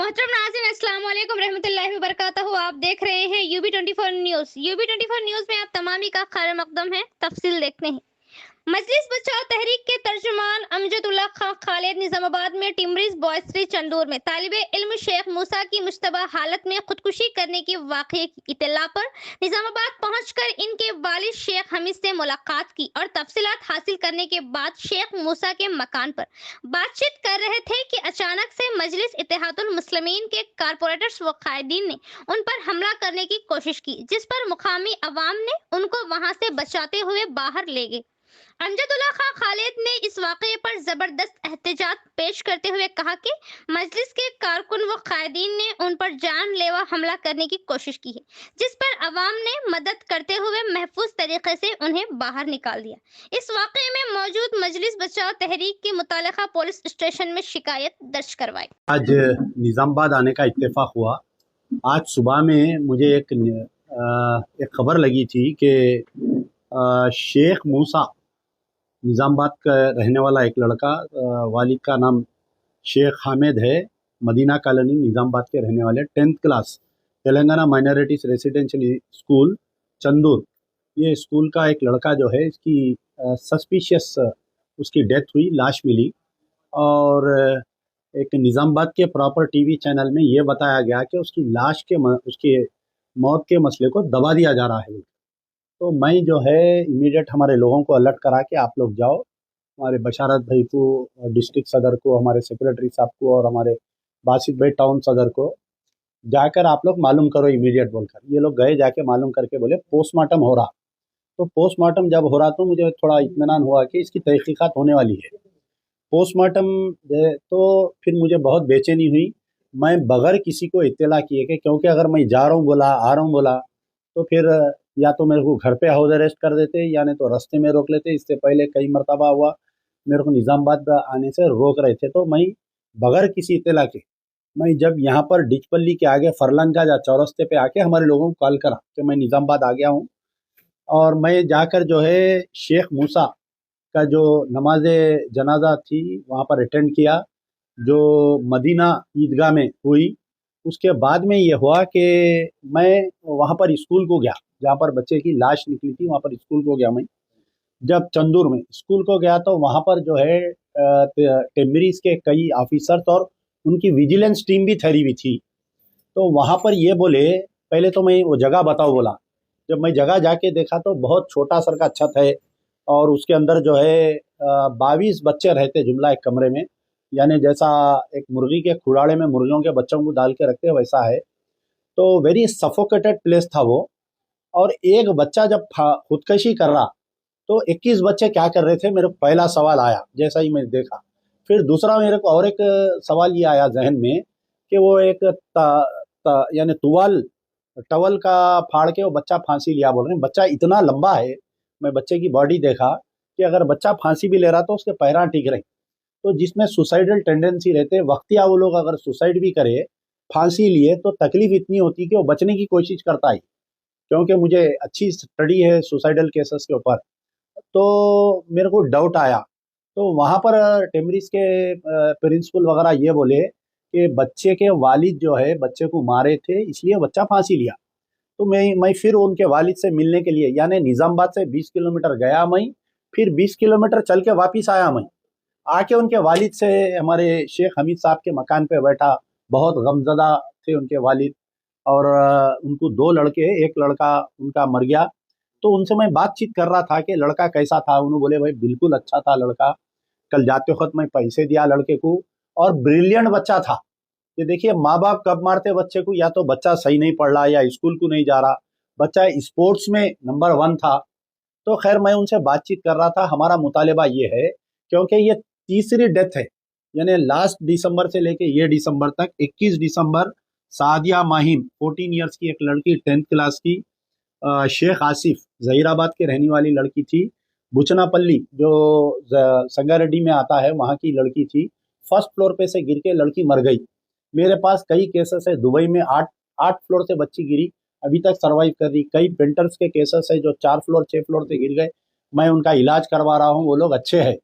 मोहतरम नाज़रीन, अस्सलाम वालेकुम रहमतुल्लाहि व बरकातहू। आप देख रहे हैं यूबी 24 न्यूज़। यूबी 24 न्यूज़ में आप तमामी का खैर मकदम है। तफसील देखते हैं। मजलिस बचाओ तहरीक के तर्जुमान अमजदुल्लाह खां खालिद निजामाबाद में टिमरीज बॉयस्ट्री चंदूर में तालिबे इल्म शेख मूसा की मुश्तबा हालत में खुदकुशी करने के वाक़ये की इत्तला पर निजामाबाद पहुंचकर इनके वालिद शेख हमीद से मुलाकात की और तफसीलात हासिल करने के बाद शेख मूसा के मकान पर बातचीत कर रहे थे कि अचानक से मजलिस इत्तेहादुल मुस्लिमीन के कारपोरेटर्स व कायदीन ने उन पर हमला करने की कोशिश की, जिस पर मुकामी अवाम ने उनको वहां से बचाते हुए बाहर ले गए। अमजदुल्ला खां खालिद ने इस वाक़ये पर जबरदस्त एहतजाज पेश करते हुए कहा कि मजलिस के कारकुन व कायदीन ने उन पर जानलेवा हमला करने की कोशिश की है, जिस पर अवाम ने मदद करते हुए महफूज तरीके से उन्हें बाहर निकाल दिया। इस वाक़ये में मौजूद मजलिस बचाओ तहरीक की मुतालिका पुलिस स्टेशन में शिकायत दर्ज करवाई। आज निज़ामाबाद आने का इत्तेफाक हुआ। आज सुबह में मुझे एक खबर लगी थी कि शेख मूसा निज़ामाबाद का रहने वाला एक लड़का, वालिद का नाम शेख हामिद है, मदीना कॉलोनी निज़ामाबाद के रहने वाले, 10th class Telangana minorities residential school Chandur, ये स्कूल का एक लड़का जो है, इसकी सस्पिशियस उसकी डेथ हुई, लाश मिली। और एक निज़ामाबाद के प्रॉपर टीवी चैनल में ये बताया गया कि उसकी लाश के उसकी मौत के मसले को दबा दिया जा रहा है। तो मैं जो है इमीडिएट हमारे लोगों को अलर्ट करा कि आप लोग जाओ, हमारे बशारत भाई को, डिस्ट्रिक्ट सदर को, हमारे सेक्रेटरी साहब को और हमारे बासित भाई टाउन सदर को जाकर आप लोग मालूम करो इमीडिएट बोलकर। ये लोग गए, जाके मालूम करके बोले पोस्टमार्टम हो रहा। तो पोस्टमार्टम जब हो रहा तो मुझे थोड़ा इत्मीनान हुआ कि इसकी तहकीकात होने वाली है। पोस्टमार्टम तो फिर मुझे बहुत बेचैनी हुई। मैं बगैर किसी को इत्तला किए कि, क्योंकि अगर मैं जा रहा हूँ बोला, आ रहा हूँ बोला, तो फिर या तो मेरे को घर पे हाउस अरेस्ट कर देते या नहीं तो रास्ते में रोक लेते। इससे पहले कई मरतबा हुआ, मेरे को निज़ामाबाद आने से रोक रहे थे। तो मैं बगैर किसी इत्तला के, मैं जब यहाँ पर डिचपल्ली के आगे फरलंगा चौरस्ते पे आके हमारे लोगों को कॉल करा कि मैं निज़ामाबाद आ गया हूँ, और मैं जाकर जो है शेख मूसा का जो नमाज जनाजा थी वहाँ पर अटेंड किया, जो मदीना ईदगाह में हुई। उसके बाद में ये हुआ कि मैं वहाँ पर स्कूल को गया, जहाँ पर बच्चे की लाश निकली थी, वहाँ पर स्कूल को गया। मैं जब चंदूर में स्कूल को गया तो वहाँ पर जो है टेमरीज के कई ऑफिसर्स और उनकी विजिलेंस टीम भी ठहरी हुई थी। तो वहाँ पर ये बोले, पहले तो मैं वो जगह बताओ बोला। जब मैं जगह जाके देखा तो बहुत छोटा सर का छत है, और उसके अंदर जो है 22 बच्चे रहते जुमला एक कमरे में, यानी जैसा एक मुर्गी के खुड़ाड़े में मुर्गियों के बच्चों को डाल के रखते वैसा है। तो वेरी सफोकेटेड प्लेस था वो। और एक बच्चा जब खुदकशी कर रहा तो 21 बच्चे क्या कर रहे थे, मेरे को पहला सवाल आया जैसा ही मैं देखा। फिर दूसरा मेरे को और एक सवाल ये आया जहन में कि वो एक यानी टवल का फाड़ के वो बच्चा फांसी लिया बोल रहे हैं। बच्चा इतना लंबा है, मैं बच्चे की बॉडी देखा कि अगर बच्चा फांसी भी ले रहा तो उसके पैरां टिक रहे। तो जिसमें सुसाइडल टेंडेंसी रहते, वक्तिया वो लोग अगर सुसाइड भी करे फांसी लिए तो तकलीफ इतनी होती कि वो बचने की कोशिश करता है। क्योंकि मुझे अच्छी स्टडी है सुसाइडल केसेस के ऊपर, तो मेरे को डाउट आया। तो वहाँ पर टेमरीज के प्रिंसिपल वगैरह ये बोले कि बच्चे के वालिद जो है बच्चे को मारे थे, इसलिए बच्चा फांसी लिया। तो मैं फिर उनके वालिद से मिलने के लिए, यानी निज़ामाबाद से 20 किलोमीटर गया मैं, फिर 20 किलोमीटर चल के वापिस आया मैं। आके उनके वालिद से, हमारे शेख हमीद साहब के मकान पे बैठा। बहुत गमज़दा थे उनके वालिद, और उनको 2 लड़के, एक लड़का उनका मर गया। तो उनसे मैं बातचीत कर रहा था कि लड़का कैसा था। उन्होंने बोले भाई बिल्कुल अच्छा था लड़का, कल जाते वक्त मैं पैसे दिया लड़के को, और ब्रिलियंट बच्चा था। ये देखिए माँ बाप कब मारते बच्चे को, या तो बच्चा सही नहीं पढ़ रहा या स्कूल को नहीं जा रहा, बच्चा स्पोर्ट्स में नंबर 1 था। तो खैर मैं उनसे बातचीत कर रहा था। हमारा मुतालिबा ये है, क्योंकि ये तीसरी डेथ है, यानी लास्ट दिसंबर से लेके ये दिसंबर तक, 21 दिसंबर सादिया माहिम 14 ईयर्स की एक लड़की, 10th क्लास की, शेख आसिफ जहीराबाद के रहने वाली लड़की थी। बुचनापल्ली जो संगारेड्डी में आता है वहाँ की लड़की थी। फर्स्ट फ्लोर पे से गिर के लड़की मर गई। मेरे पास कई केसेस है, दुबई में 8 फ्लोर से बच्ची गिरी, अभी तक सरवाइव कर रही। कई पेंटर्स के केसेस है जो 4 फ्लोर 6 फ्लोर से गिर गए, मैं उनका इलाज करवा रहा हूँ, वो लोग अच्छे हैं।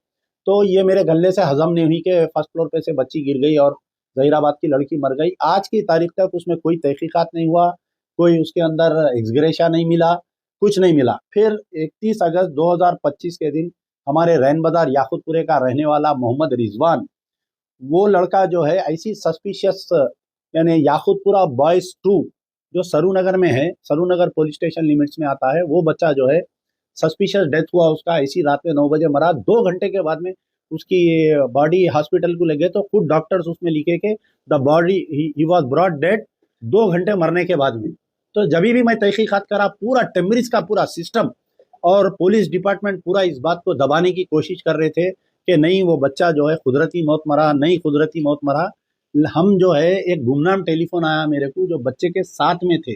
तो ये मेरे गले से हजम नहीं हुई कि फर्स्ट फ्लोर पे से बच्ची गिर गई और जहीराबाद की लड़की मर गई। आज की तारीख तक उसमें कोई तहकीकात नहीं हुआ, कोई उसके अंदर एक्सग्रेशा नहीं मिला, कुछ नहीं मिला। फिर 31 अगस्त 2025 के दिन हमारे रैन बाजार याकुतपुरे का रहने वाला मोहम्मद रिजवान, वो लड़का जो है ऐसी सस्पिशियस, यानी याकुतपुरा बॉयज 2 जो सरूनगर में है, सरूनगर पुलिस स्टेशन लिमिट्स में आता है, वो बच्चा जो है सस्पिशियस डेथ हुआ उसका, ऐसी रात में 9 बजे मरा। 2 घंटे के बाद में उसकी बॉडी हॉस्पिटल को ले गए तो खुद डॉक्टर्स उसमें लिखे के the body he was brought dead 2 घंटे मरने के बाद में। तो जब भी मैं तहकीकात करा, पूरा टेम्बरिज का पूरा सिस्टम और पुलिस डिपार्टमेंट पूरा इस बात को दबाने की कोशिश कर रहे थे कि नहीं वो बच्चा जो है कुदरती मौत मरा, नहीं कुदरती मौत मरा। हम जो है एक गुमनाम टेलीफोन आया मेरे को, जो बच्चे के साथ में थे,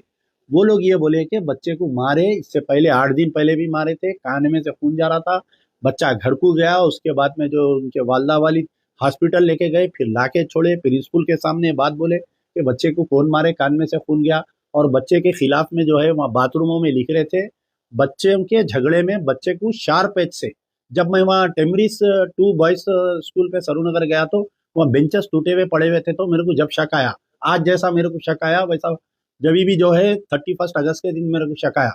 वो लोग ये बोले कि बच्चे को मारे, इससे पहले 8 दिन पहले भी मारे थे, कान में से खून जा रहा था, बच्चा घर को गया, उसके बाद में जो उनके वालदा वाली हॉस्पिटल लेके गए, फिर लाके छोड़े, फिर स्कूल के सामने बात बोले कि बच्चे को कौन मारे, कान में से खून गया। और बच्चे के खिलाफ में जो है वहाँ बाथरूमों में लिख रहे थे, बच्चे के झगड़े में बच्चे को शार्प एज से, जब मैं वहाँ टेमरिस 2 बॉयज स्कूल पे सरूनगर गया तो वहाँ बेंचेस टूटे हुए पड़े हुए थे, तो मेरे को जब शक आया, आज जैसा मेरे को शक आया वैसा जब भी जो है 31 अगस्त के दिन मेरे को शक आया।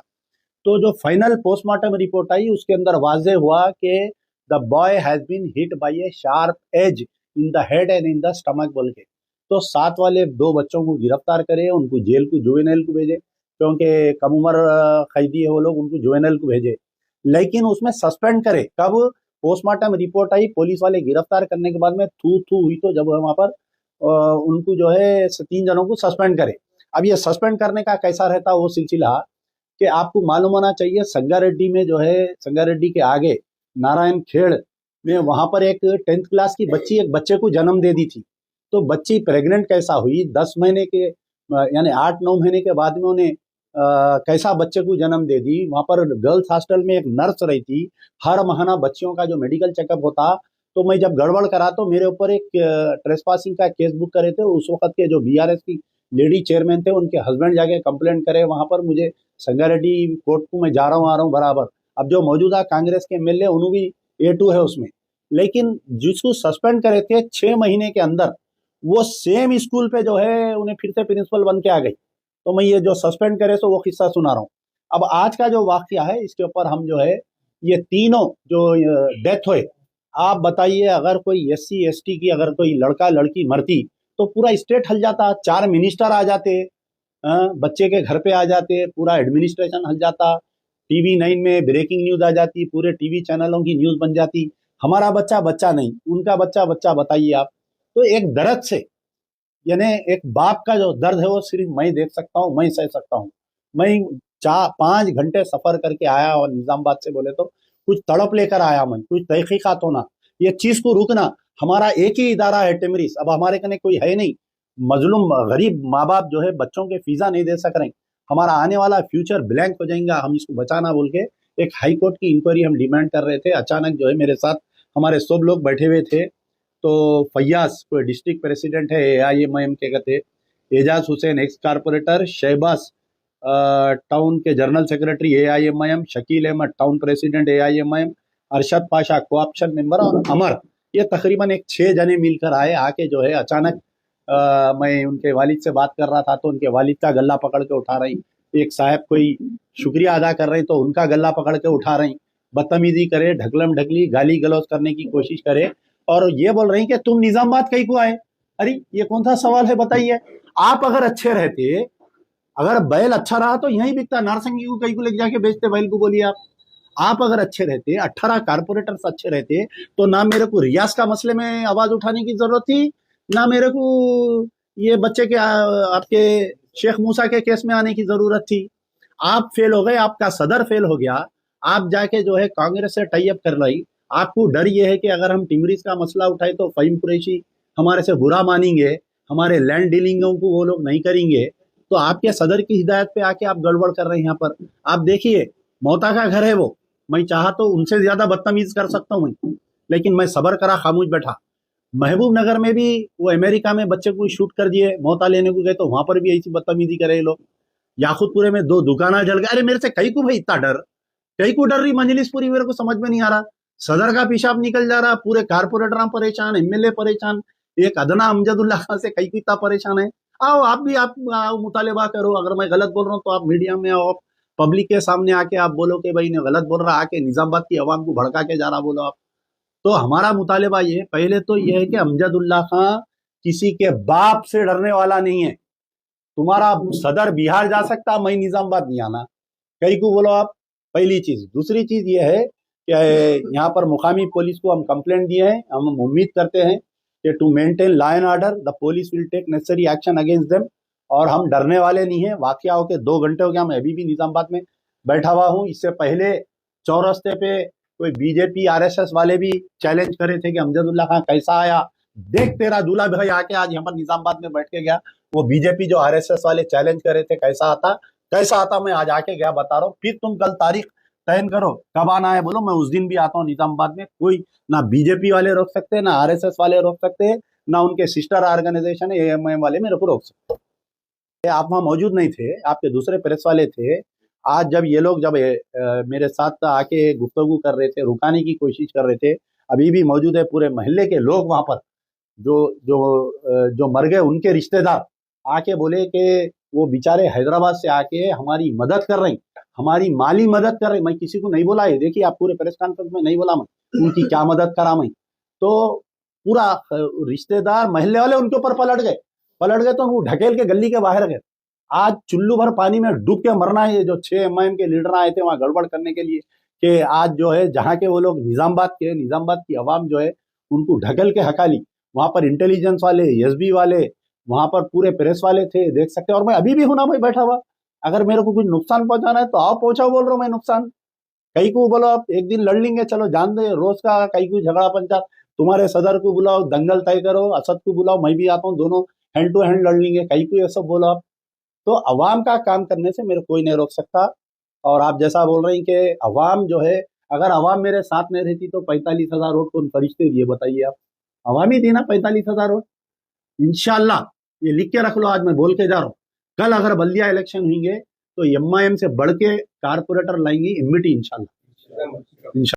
तो जो फाइनल पोस्टमार्टम रिपोर्ट आई उसके अंदर वाजे हुआ कि the boy has been hit by a sharp edge in the head and in the stomach बोल के। तो साथ वाले 2 बच्चों को गिरफ्तार करे, उनको जेल को जुवेनाइल को भेजे, क्योंकि कम उम्र कैदी है वो लोग, उनको जुवेनाइल को भेजे, लेकिन उसमें सस्पेंड करे। कब पोस्टमार्टम रिपोर्ट आई, पुलिस वाले गिरफ्तार करने के बाद में थू थू हुई, तो जब वहां पर उनको जो है 3 जनों को सस्पेंड करे। अब ये सस्पेंड करने का कैसा रहता वो सिलसिला कि आपको मालूम होना चाहिए, संगारेड्डी में जो है, संगारेड्डी के आगे नारायण खेड़ में वहां पर एक 10th क्लास की बच्ची एक बच्चे को जन्म दे दी थी। तो बच्ची प्रेग्नेंट कैसा हुई, 10 महीने के यानी 8-9 महीने के बाद में उन्हें कैसा बच्चे को जन्म दे दी। वहां पर गर्ल्स हॉस्टल में एक नर्स रही थी, हर महीना बच्चियों का जो मेडिकल चेकअप होता, तो मैं जब गड़बड़ करा तो मेरे ऊपर एक ट्रेसपासिंग का केस बुक करे थे। उस वक्त के जो BRS की लेडी चेयरमैन थे, उनके हस्बैंड जाके कंप्लेंट करे वहां पर, मुझे संगारेड्डी कोर्ट को मैं जा रहा हूँ आ रहा हूँ बराबर। अब जो मौजूदा कांग्रेस के MLA उन्होंने भी A2 है उसमें, लेकिन जिसको सस्पेंड करे थे 6 महीने के अंदर, वो सेम स्कूल पे जो है उन्हें फिर से प्रिंसिपल बन के आ गई। तो मैं ये जो सस्पेंड करे तो वो किस्सा सुना रहा हूँ। अब आज का जो वाकया है इसके ऊपर हम जो है ये तीनों जो डेथ हुए, आप बताइए अगर कोई SC ST की अगर कोई लड़का लड़की मरती तो पूरा स्टेट हल जाता, 4 मिनिस्टर आ जाते, बच्चे के घर पे आ जाते, पूरा एडमिनिस्ट्रेशन हल जाता, TV9 में ब्रेकिंग न्यूज आ जाती, पूरे टीवी चैनलों की न्यूज बन जाती। हमारा बच्चा बच्चा नहीं, उनका बच्चा बच्चा, बताइए आप। तो एक दर्द से, यानी एक बाप का जो दर्द है वो सिर्फ मैं देख सकता हूँ, मैं सह सकता हूँ। मैं 4-5 घंटे सफर करके आया और निजामाबाद से बोले तो कुछ तड़प लेकर आया, मैं कुछ तहकीकात होना, ये चीज को रुकना। हमारा एक ही इदारा है टेमरिस, अब हमारे कने कोई है नहीं, मजलूम गरीब माँ बाप जो है बच्चों के फीसा नहीं दे सक रहे, हमारा आने वाला फ्यूचर ब्लैंक हो जाएगा, हम इसको बचाना बोल के एक हाई कोर्ट की इंक्वायरी हम डिमांड कर रहे थे। अचानक जो है मेरे साथ हमारे सब लोग बैठे हुए थे, तो फैयाज कोई डिस्ट्रिक्ट प्रेसिडेंट है AIMIM के कहते, Ejaz Hussain ex corporator, Shahbaz town के general secretary AIMIM, Shakeel Ahmed town president AIMIM, Arshad Pasha cooption member और अमर, ये तकरीबन एक 6 जने मिलकर आए। आके जो है अचानक मैं उनके वालिद से बात कर रहा था तो उनके वालिद का गला पकड़ के उठा रही, एक साहब कोई शुक्रिया अदा कर रहे तो उनका गला पकड़ के उठा रही, बदतमीजी करे, ढकलम ढकली, गाली गलौज करने की कोशिश करे, और ये बोल रही कि तुम निजामाबाद कहीं को आए। अरे ये कौन सा सवाल है बताइए। आप अगर अच्छे रहते, अगर बैल अच्छा रहा तो यहीं बिकता, नारसंगी को कहीं को लेके जाके बेचते बैल को, बोलिए आप अगर अच्छे रहते, 18 कारपोरेटर्स अच्छे रहते, तो ना मेरे को रियाज का मसले में आवाज उठाने की जरूरत थी, ना मेरे को ये बच्चे के आपके शेख मूसा के केस में आने की जरूरत थी। आप फेल हो गए, आपका सदर फेल हो गया, आप जाके जो है कांग्रेस से टाई अप कर रही। आपको डर ये है कि अगर हम टिमरिस का मसला उठाए तो फहीम कुरैशी हमारे से बुरा मानेंगे, हमारे लैंड डीलिंगों को वो लोग नहीं करेंगे, तो आपके सदर की हिदायत पे आके आप गड़बड़ कर रहे हैं। यहाँ पर आप देखिए, मौता का घर है वो, मैं चाहा तो उनसे ज्यादा बदतमीज कर सकता हूँ मैं, लेकिन मैं सबर करा, खामोश बैठा। महबूब नगर में भी वो अमेरिका में बच्चे को शूट कर दिए, मौता लेने को गए तो वहां पर भी ऐसी बदतमीजी करे लोग। याकुतपुरे में 2 दुकाना जल गए। अरे मेरे से कहीं को भाई इतना डर, कहीं को डर रही मजलिस पूरी, मेरे को समझ में नहीं आ रहा। सदर का पेशाब निकल जा रहा, पूरे कारपोरेटर परेशान, MLA परेशान, एक अदना अमजदुल्ला खां से कई कितना परेशान है। आओ आप भी, आप आओ, मुतालिबा करो। अगर मैं गलत बोल रहा हूँ तो आप मीडिया में आओ, पब्लिक के सामने आके आप बोलो कि भाई ने गलत बोल रहा, आके निजामाबाद की आवाम को भड़का के जा रहा बोलो आप। तो हमारा मुतालिबा ये पहले तो ये है कि अमजदुल्ला खां किसी के बाप से डरने वाला नहीं है। तुम्हारा सदर बिहार जा सकता, मैं निजामाबाद नहीं आना, कई को बोलो आप। पहली चीज। दूसरी चीज ये है कि यहाँ पर मुकामी पुलिस को हम कंप्लेंट दिए हैं। हम उम्मीद करते हैं कि to maintain law and order the police will take necessary action against them, और हम डरने वाले नहीं है। वाकया हो के 2 घंटे हो गया, मैं अभी भी निजामाबाद में बैठा हुआ हूँ। इससे पहले चौरस्ते पे कोई बीजेपी आरएसएस वाले भी चैलेंज करे थे कि अमजदुल्ला खां कैसा आया, देख तेरा दूल्हा भाई आके आज यहाँ पर निजामाबाद में बैठ के गया। वो बीजेपी जो आरएसएस वाले चैलेंज करे थे कैसा आता, मैं आज आके गया बता रहा हूँ। फिर तुम कल तारीख तय करो कब आना है, बोलो, मैं उस दिन भी आता हूँ निजामाबाद में। कोई ना बीजेपी वाले रोक सकते, ना आरएसएस वाले रोक सकते, ना उनके सिस्टर ऑर्गेनाइजेशन एएमआईएम वाले मेरे को रोक सकते। आप वहां मौजूद नहीं थे, आपके दूसरे प्रेस वाले थे। आज जब ये लोग मेरे साथ आके गुफ्तगू कर रहे थे, रुकाने की कोशिश कर रहे थे, अभी भी मौजूद है पूरे मोहल्ले के लोग वहां पर, जो मर गए उनके रिश्तेदार आके बोले कि वो बेचारे हैदराबाद से आके हमारी मदद कर रहे हैं, हमारी माली मदद कर रहे हैं। मैं किसी को नहीं बोला है, देखिए आप पूरे प्रेस कॉन्फ्रेंस में नहीं बोला मैं उनकी क्या मदद करा मैं। तो पूरा रिश्तेदार मोहल्ले वाले उनके ऊपर पलट गए तो वो ढकेल के गली के बाहर गए। आज चुल्लू भर पानी में डूब के मरना है। जो 6 एमआईएम के लीडर आए थे वहां गड़बड़ करने के लिए, कि आज जो है जहां के वो लोग निजामाबाद की आवाम जो है उनको ढकेल के हका ली। वहां पर इंटेलिजेंस वाले, एसबी वाले, वहां पर पूरे प्रेस वाले थे, देख सकते हैं। और मैं अभी भी हूं ना भाई बैठा हुआ, अगर मेरे को कुछ नुकसान पहुंचाना है तो आओ पहुंचाओ, बोल रहा हूँ मैं नुकसान। कई को बोलो आप एक दिन लड़ लेंगे, चलो जान दे रोज का कई को झगड़ा पंचायत। तुम्हारे सदर को बुलाओ, दंगल तय करो, असद को बुलाओ, मैं भी आता हूँ, दोनों हैंड टू हैंड लड़ लेंगे। कई को ये सब बोलो आप। तो अवाम का काम करने से मेरे कोई नहीं रोक सकता। और आप जैसा बोल रहे हैं कि अवाम जो है, अगर अवाम मेरे साथ नहीं रहती तो 45,000 वोट कौन फरिश्ते दिए बताइए आप? अवाम ही दी ना 45,000 वोट। इंशाल्लाह ये लिख के रख लो, आज मैं बोल के जा रहा हूँ, कल अगर बल्दिया इलेक्शन होंगे तो एमआईएम से बढ़ के कारपोरेटर लाएंगे इम्यूनिटी इंशाल्लाह।